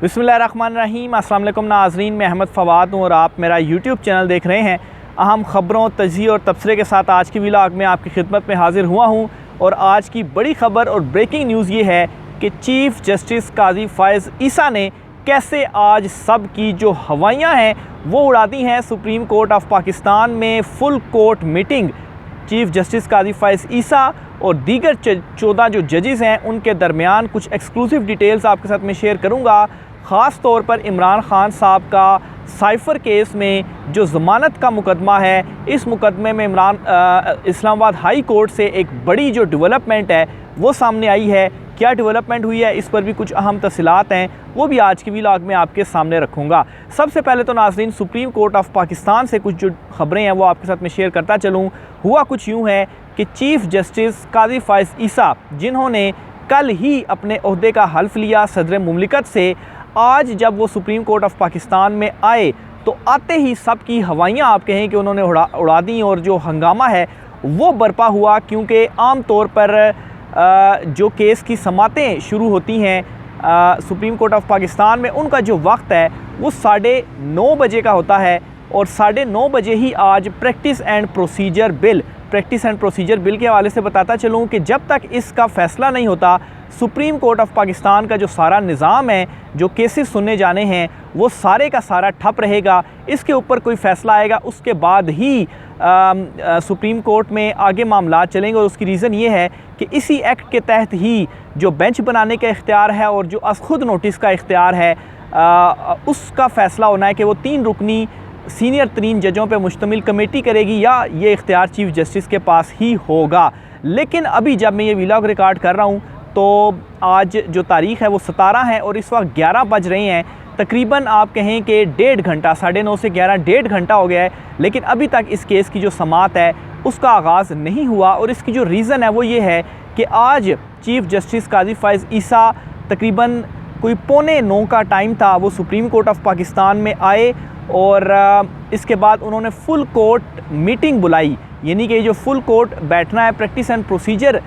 बिस्मिल्लाहिर्रहमानिर्रहीम। अस्सलाम वालेकुम नाज़रीन, मैं अहमद फ़वाद हूँ और आप मेरा यूट्यूब चैनल देख रहे हैं। अहम ख़बरों, तज़किये और तबसरे के साथ आज की व्लॉग में आपकी खिदमत में हाज़िर हुआ हूँ। और आज की बड़ी ख़बर और ब्रेकिंग न्यूज़ ये है कि चीफ़ जस्टिस काज़ी फ़ाइज़ ईसा ने कैसे आज सब की जो हवाइयाँ हैं वो उड़ा दी हैं। सुप्रीम कोर्ट ऑफ पाकिस्तान में full court meeting, chief justice Qazi Faez Isa और दीगर 14 जो जजेस हैं उनके दरमियान कुछ एक्सक्लूसिव डिटेल्स आपके साथ में शेयर करूँगा। ख़ास तौर पर इमरान ख़ान साहब का साइफ़र केस में जो ज़मानत का मुकदमा है, इस मुकदमे में इस्लामाबाद हाई कोर्ट से एक बड़ी जो डेवलपमेंट है वो सामने आई है। क्या डेवलपमेंट हुई है, इस पर भी कुछ अहम तफसीलात हैं, वो भी आज की व्लॉग में आपके सामने रखूँगा। सबसे पहले तो नाज़रीन, सुप्रीम कोर्ट ऑफ पाकिस्तान से कुछ जो ख़बरें हैं वो आपके साथ में शेयर करता चलूँ। हुआ कुछ यूँ है कि चीफ़ जस्टिस काज़ी फ़ाइज़ ईसा, जिन्होंने कल ही अपने ओहदे का हल्फ़ लिया सदर मुमलिकत से, आज जब वो सुप्रीम कोर्ट ऑफ पाकिस्तान में आए तो आते ही सब की हवाइयाँ आप कहें कि उन्होंने उड़ा दी और जो हंगामा है वो बरपा हुआ। क्योंकि आम तौर पर जो केस की समातें शुरू होती हैं सुप्रीम कोर्ट ऑफ पाकिस्तान में, उनका जो वक्त है वो 9:30 बजे का होता है। और 9:30 बजे ही आज प्रैक्टिस एंड प्रोसीजर बिल के हवाले से बताता चलूँ कि जब तक इसका फ़ैसला नहीं होता, सुप्रीम कोर्ट ऑफ पाकिस्तान का जो सारा निज़ाम है, जो केसेस सुनने जाने हैं, वो सारे का सारा ठप रहेगा। इसके ऊपर कोई फ़ैसला आएगा, उसके बाद ही सुप्रीम कोर्ट में आगे मामला चलेंगे। और उसकी रीज़न ये है कि इसी एक्ट के तहत ही जो बेंच बनाने का इख्तियार है और जो खुद नोटिस का इख्तियार है, उसका फ़ैसला होना है कि वो 3 रुकनी सीनियर तरीन जजों पे मुश्तमिल कमेटी करेगी या ये इख्तियार चीफ़ जस्टिस के पास ही होगा। लेकिन अभी जब मैं ये व्लॉग रिकॉर्ड कर रहा हूँ तो आज जो तारीख़ है वो 17 है और इस वक्त 11 बज रहे हैं। तकरीबन आप कहें कि 1.5 घंटा, 9:30 से 11 1.5 घंटा हो गया है, लेकिन अभी तक इस केस की जो समात है उसका आगाज़ नहीं हुआ। और इसकी जो रीज़न है वो ये है कि आज चीफ़ जस्टिस काज़ी फ़ाइज़ ईसा तकरीबन कोई 8:45 का टाइम था, वो सुप्रीम कोर्ट ऑफ पाकिस्तान में आए और इसके बाद उन्होंने फ़ुल कोर्ट मीटिंग बुलाई। यानी कि जो फ़ुल कोर्ट बैठना है प्रैक्टिस एंड प्रोसीजर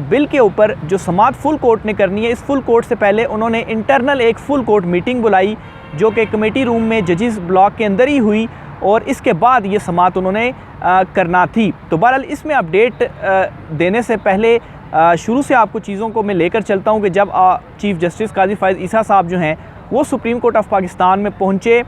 बिल के ऊपर, जो समात फ़ुल कोर्ट ने करनी है, इस फ़ुल कोर्ट से पहले उन्होंने इंटरनल एक फ़ुल कोर्ट मीटिंग बुलाई जो कि कमेटी रूम में जजेस ब्लॉक के अंदर ही हुई और इसके बाद ये समात उन्होंने करना थी। तो बहरहाल इसमें अपडेट देने से पहले शुरू से आपको चीज़ों को मैं लेकर चलता हूँ कि जब चीफ़ जस्टिस काज़ी फ़ाइज़ ईसा साहब जो हैं वो सुप्रीम कोर्ट ऑफ पाकिस्तान में पहुँचे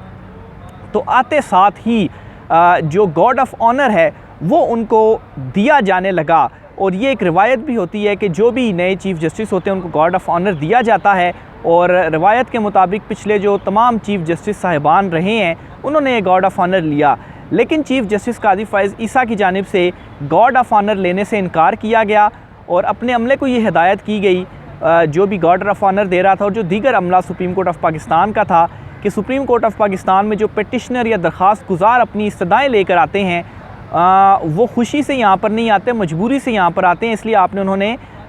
तो आते साथ ही जो गार्ड ऑफ ऑनर है वो उनको दिया जाने लगा। और ये एक रिवायत भी होती है कि जो भी नए चीफ़ जस्टिस होते हैं उनको गार्ड ऑफ ऑनर दिया जाता है। और रिवायत के मुताबिक पिछले जो तमाम चीफ़ जस्टिस साहिबान रहे हैं उन्होंने ये गार्ड ऑफ ऑनर लिया, लेकिन चीफ़ जस्टिस काज़ी फ़ाइज़ ईसा की जानिब से गार्ड ऑफ ऑनर लेने से इनकार किया गया और अपने अमले को ये हिदायत की गई, जो भी गार्ड ऑफ ऑनर दे रहा था और जो दीगर अमला सुप्रीम कोर्ट ऑफ पाकिस्तान का था, कि सुप्रीम कोर्ट ऑफ पाकिस्तान में जो पिटिशनर या दरख्वास्त गुज़ार अपनी इस्तदाएँ लेकर आते हैं वो खुशी से यहाँ पर नहीं आते, मजबूरी से यहाँ पर आते हैं। इसलिए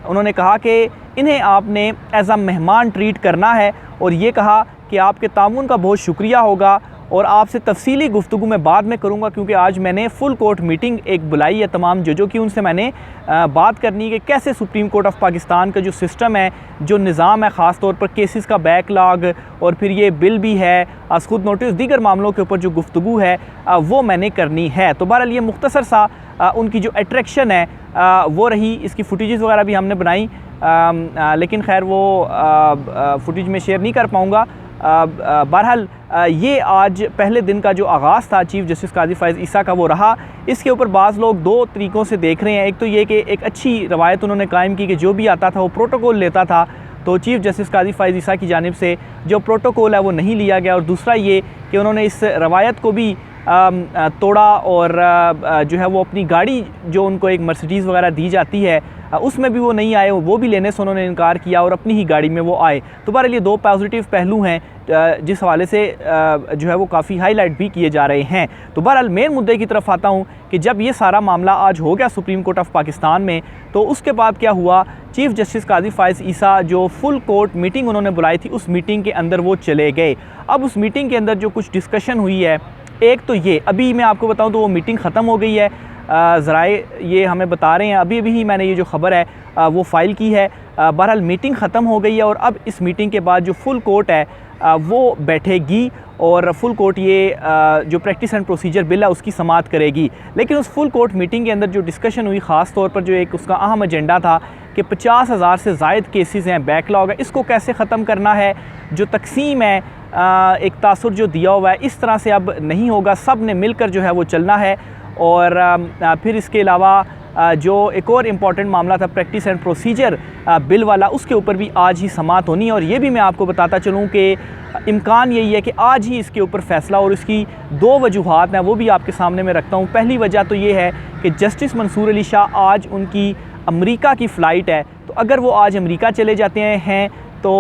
उन्होंने कहा कि इन्हें आपने एज़ अ मेहमान ट्रीट करना है और ये कहा कि आपके ताउन का बहुत शुक्रिया होगा और आपसे तफसीली गुफ्तगू मैं बाद में करूँगा, क्योंकि आज मैंने फ़ुल कोर्ट मीटिंग एक बुलाई है तमाम जजों की, उनसे मैंने बात करनी है कि कैसे सुप्रीम कोर्ट ऑफ पाकिस्तान का जो सिस्टम है, जो निज़ाम है, ख़ास तौर पर केसेस का बैकलॉग और फिर ये बिल भी है, खुद नोटिस, दीगर मामलों के ऊपर जो गुफ्तगू है वो मैंने करनी है। तो बहरहाल ये मुख्तसर सा उनकी जो अट्रैक्शन है वो रही। इसकी फुटेजेस वगैरह भी हमने बनाई, लेकिन खैर वो फुटेज में शेयर नहीं कर पाऊँगा। बहरहाल ये आज पहले दिन का जो आगाज़ था चीफ़ जस्टिस काज़ी फ़ाइज़ ईसा का वो रहा। इसके ऊपर बाज़ लोग 2 तरीक़ों से देख रहे हैं। एक तो ये कि एक अच्छी रवायत उन्होंने कायम की कि जो भी आता था वो प्रोटोकॉल लेता था, तो चीफ़ जस्टिस काज़ी फ़ाइज़ ईसा की जानिब से जो प्रोटोकॉल है वो नहीं लिया गया। और दूसरा ये कि उन्होंने इस रवायत को भी तोड़ा और जो है वो अपनी गाड़ी, जो उनको एक मर्सिडीज़ वगैरह दी जाती है, उसमें भी वो नहीं आए, वो भी लेने से उन्होंने इनकार किया और अपनी ही गाड़ी में वो आए। तो बहरहाल ये 2 पॉजिटिव पहलू हैं जिस हवाले से जो है वो काफ़ी हाईलाइट भी किए जा रहे हैं। तो बहरहाल मेन मुद्दे की तरफ आता हूँ कि जब ये सारा मामला आज हो गया सुप्रीम कोर्ट ऑफ पाकिस्तान में, तो उसके बाद क्या हुआ, चीफ़ जस्टिस काज़ी फ़ाइज़ ईसा जो फ़ुल कोर्ट मीटिंग उन्होंने बुलाई थी, उस मीटिंग के अंदर वो चले गए। अब उस मीटिंग के अंदर जो कुछ डिस्कशन हुई है, एक तो ये अभी मैं आपको बताऊं तो वो मीटिंग ख़त्म हो गई है, ज़राए ये हमें बता रहे हैं, अभी ही मैंने ये जो ख़बर है वो फ़ाइल की है। बहरहाल मीटिंग ख़त्म हो गई है और अब इस मीटिंग के बाद जो फुल कोर्ट है वो बैठेगी और फुल कोर्ट ये जो प्रैक्टिस एंड प्रोसीजर बिल है उसकी समाअत करेगी। लेकिन उस फुल कोर्ट मीटिंग के अंदर जो डिस्कशन हुई, ख़ास तौर पर जो एक उसका अहम एजेंडा था कि 50,000 से ज़ायद केसेस हैं, बैकलॉग है, इसको कैसे ख़त्म करना है। जो तकसीम है, एक तासुर जो दिया हुआ है, इस तरह से अब नहीं होगा, सब ने मिलकर जो है वो चलना है। और फिर इसके अलावा जो एक और इम्पॉर्टेंट मामला था प्रैक्टिस एंड प्रोसीजर बिल वाला, उसके ऊपर भी आज ही समाअत होनी है। और ये भी मैं आपको बताता चलूँ कि इम्कान यही है कि आज ही इसके ऊपर फ़ैसला, और इसकी 2 वजूहात हैं वो भी आपके सामने मैं रखता हूँ। पहली वजह तो ये है कि जस्टिस मंसूर अली शाह, आज उनकी अमेरिका की फ़्लाइट है, तो अगर वो आज अमेरिका चले जाते हैं तो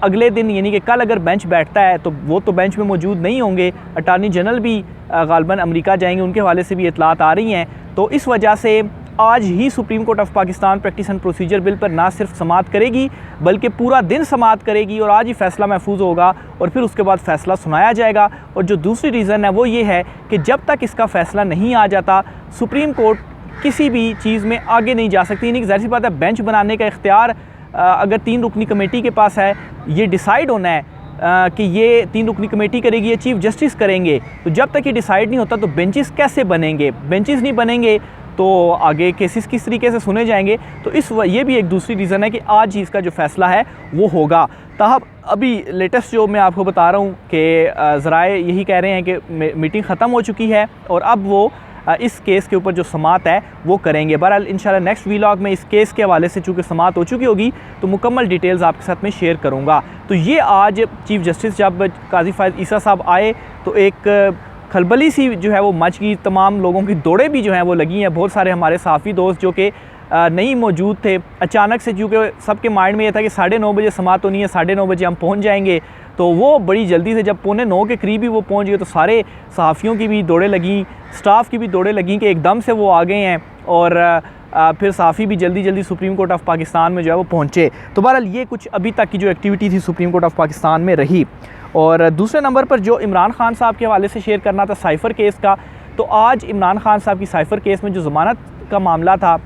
अगले दिन यानी कि कल अगर बेंच बैठता है तो वो तो बेंच में मौजूद नहीं होंगे। अटार्नी जनरल भी गालबन अमेरिका जाएंगे, उनके हवाले से भी इतलात आ रही हैं। तो इस वजह से आज ही supreme court of Pakistan practice and procedure bill पर ना सिर्फ समाअत करेगी बल्कि पूरा दिन समाअत करेगी, और आज ही फ़ैसला महफूज होगा और फिर उसके बाद फ़ैसला सुनाया जाएगा। और जो दूसरी रीज़न है वो ये है कि जब तक इसका फ़ैसला नहीं आ जाता, सुप्रीम कोर्ट किसी भी चीज़ में आगे नहीं जा सकती। यानी कि ज़ाहिर सी बात है, बेंच बनाने का इख्तियार अगर 3 रुकनी कमेटी के पास है, ये डिसाइड होना है कि ये 3 रुकनी कमेटी करेगी, ये चीफ़ जस्टिस करेंगे। तो जब तक ये डिसाइड नहीं होता तो बेंचेस कैसे बनेंगे? बेंचेस नहीं बनेंगे तो आगे केसेस किस तरीके से सुने जाएंगे? तो ये भी एक दूसरी रीज़न है कि आज ही इसका जो फ़ैसला है वो होगा। ताहब अभी लेटेस्ट जो मैं आपको बता रहा हूँ कि ज़राए यही कह रहे हैं कि मीटिंग ख़त्म हो चुकी है और अब वो इस केस के ऊपर जो समाअत है वो करेंगे। बहरहाल इंशाल्लाह नेक्स्ट वीलॉग में इस केस के हवाले से चूँकि समाअत हो चुकी होगी तो मुकम्मल डिटेल्स आपके साथ में शेयर करूँगा। तो ये आज चीफ़ जस्टिस जब काजी फ़ायज़ ईसा साहब आए तो एक खलबली सी जो है वो मच गई, तमाम लोगों की दौड़ें भी जो हैं वो लगी हैं। बहुत सारे हमारे सहाफ़ी दोस्त जो कि नहीं मौजूद थे, अचानक से क्योंकि सबके माइंड में ये था कि 9:30 बजे समाअत होनी है, 9:30 बजे हम पहुंच जाएंगे, तो वो बड़ी जल्दी से जब 9:45 के करीब ही वो पहुंच गए तो सारे सहाफ़ियों की भी दौड़ें लगीं, स्टाफ की भी दौड़ें लगीं कि एकदम से वो आ गए हैं। और फिर सहाफ़ी भी जल्दी जल्दी सुप्रीम कोर्ट ऑफ पाकिस्तान में जो है वो पहुँचे। तो बहरहाल ये कुछ अभी तक की जो एक्टिविटी थी सुप्रीम कोर्ट ऑफ पाकिस्तान में रही। और दूसरे नंबर पर जो इमरान खान साहब के हवाले से शेयर करना था साइफ़र केस का, तो आज इमरान खान साहब की साइफ़र केस में जो ज़मानत का मामला था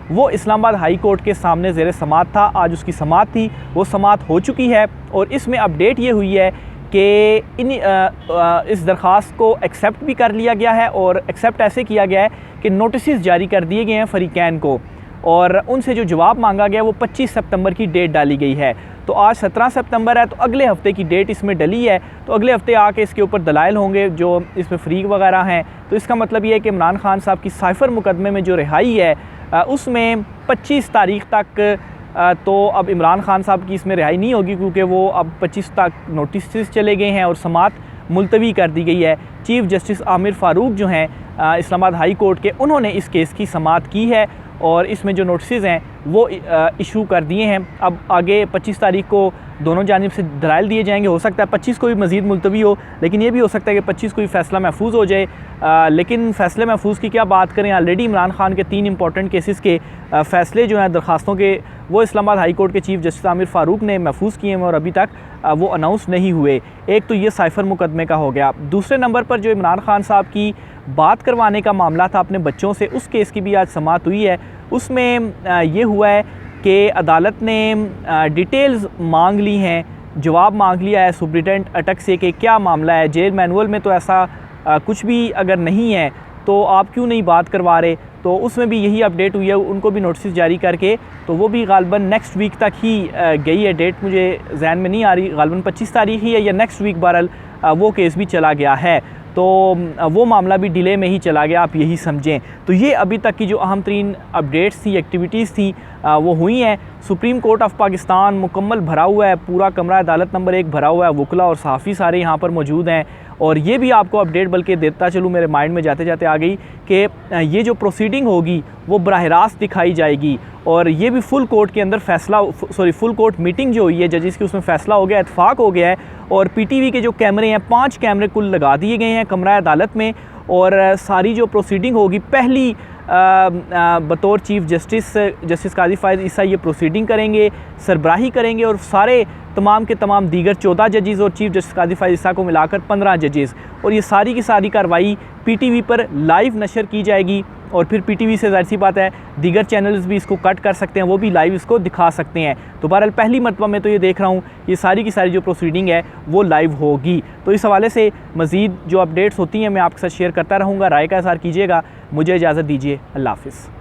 वो इस्लामाबाद हाई कोर्ट के सामने ज़ेर समाअत था। आज उसकी समाअत थी, वो समाअत हो चुकी है और इसमें अपडेट ये हुई है कि इस दरख्वास्त को एक्सेप्ट भी कर लिया गया है, और एक्सेप्ट ऐसे किया गया है कि नोटिस जारी कर दिए गए हैं फ़रीक़ैन को, और उनसे जो जवाब मांगा गया वो 25 सितंबर की डेट डाली गई है। तो आज 17 सितंबर है, तो अगले हफ़्ते की डेट इसमें डली है, तो अगले हफ़्ते आके इसके ऊपर दलाइल होंगे जो इसमें फ़रीक वगैरह हैं। तो इसका मतलब ये है कि इमरान खान साहब की साइफ़र मुकदमे में जो रिहाई है उसमें 25 तारीख़ तक तो अब इमरान खान साहब की इसमें रिहाई नहीं होगी, क्योंकि वो अब 25 तक नोटिस चले गए हैं और समाअत मुलतवी कर दी गई है। चीफ़ जस्टिस आमिर फ़ारूक जो हैं इस्लामाबाद हाई कोर्ट के, उन्होंने इस केस की समाअत की है और इसमें जो नोटिस हैं वो इशू कर दिए हैं। अब आगे 25 तारीख़ को दोनों जानिब से दलाइल दिए जाएंगे। हो सकता है 25 को भी मज़ीद मुलतवी हो, लेकिन ये भी हो सकता है कि 25 को भी फ़ैसला महफूज हो जाए। लेकिन फ़ैसले महफूज की क्या बात करें, ऑलरेडी इमरान खान के 3 इंपॉर्टेंट केसेस के फ़ैसले जो हैं दरख्वास्तों के, वो इस्लामाबाद हाई कोर्ट के चीफ़ जस्टिस आमिर फ़ारूक ने महफूज किए हैं और अभी तक वो अनाउंस नहीं हुए। एक तो ये साइफ़र मुकदमे का हो गया। दूसरे नंबर पर जो इमरान खान साहब की बात करवाने का मामला था अपने बच्चों से, उस केस की भी आज समाअत हुई है। उसमें ये हुआ है कि अदालत ने डिटेल्स मांग ली हैं, जवाब मांग लिया है सुप्रिटेंडेंट अटक से कि क्या मामला है, जेल मैनुअल में तो ऐसा कुछ भी अगर नहीं है तो आप क्यों नहीं बात करवा रहे। तो उसमें भी यही अपडेट हुई है, उनको भी नोटिस जारी करके, तो वो भी गालबन नेक्स्ट वीक तक ही गई है। डेट मुझे जहन में नहीं आ रही, गालबन 25 तारीख़ ही है या नेक्स्ट वीक बहरहाल वो केस भी चला गया है। तो वो मामला भी डिले में ही चला गया, आप यही समझें। तो ये अभी तक की जो अहम तरीन अपडेट्स थी, एक्टिविटीज़ थी, वो हुई हैं। सुप्रीम कोर्ट ऑफ पाकिस्तान मुकम्मल भरा हुआ है, पूरा कमरा अदालत नंबर 1 भरा हुआ है, वकला और सहाफ़ी सारे यहाँ पर मौजूद हैं। और ये भी आपको अपडेट बल्कि देता चलूँ, मेरे माइंड में जाते जाते आ गई कि ये जो प्रोसीडिंग होगी वो बराह रास्त दिखाई जाएगी, और ये भी फुल कोर्ट के अंदर फुल कोर्ट मीटिंग जो हुई है जजिस की, उसमें फ़ैसला हो गया, इत्तफाक हो गया है। और पीटीवी के जो कैमरे हैं, 5 कैमरे कुल लगा दिए गए हैं कमरा अदालत में, और सारी जो प्रोसीडिंग होगी पहली बतौर चीफ़ जस्टिस काजी फ़ायज़ ईसा ये प्रोसीडिंग करेंगे, सरबराही करेंगे, और सारे तमाम के तमाम दीगर 14 जजेज़ और चीफ़ जस्टिस काजी फ़ायज़ ईसा को मिलाकर 15 जजेज़, और ये सारी की सारी कार्रवाई पीटीवी पर लाइव नशर की जाएगी। और फिर PTV से ज़ाहिर सी बात है दीगर चैनल्स भी इसको कट कर सकते हैं, वो भी लाइव इसको दिखा सकते हैं। तो बहरहाल पहली मरतबा मैं तो ये देख रहा हूँ ये सारी की सारी जो प्रोसीडिंग है वो लाइव होगी। तो इस हवाले से मज़ीद जो अपडेट्स होती हैं मैं आपके साथ शेयर करता रहूँगा। राय का इज़हार कीजिएगा। मुझे इजाज़त दीजिए। अल्लाह हाफ़िज़।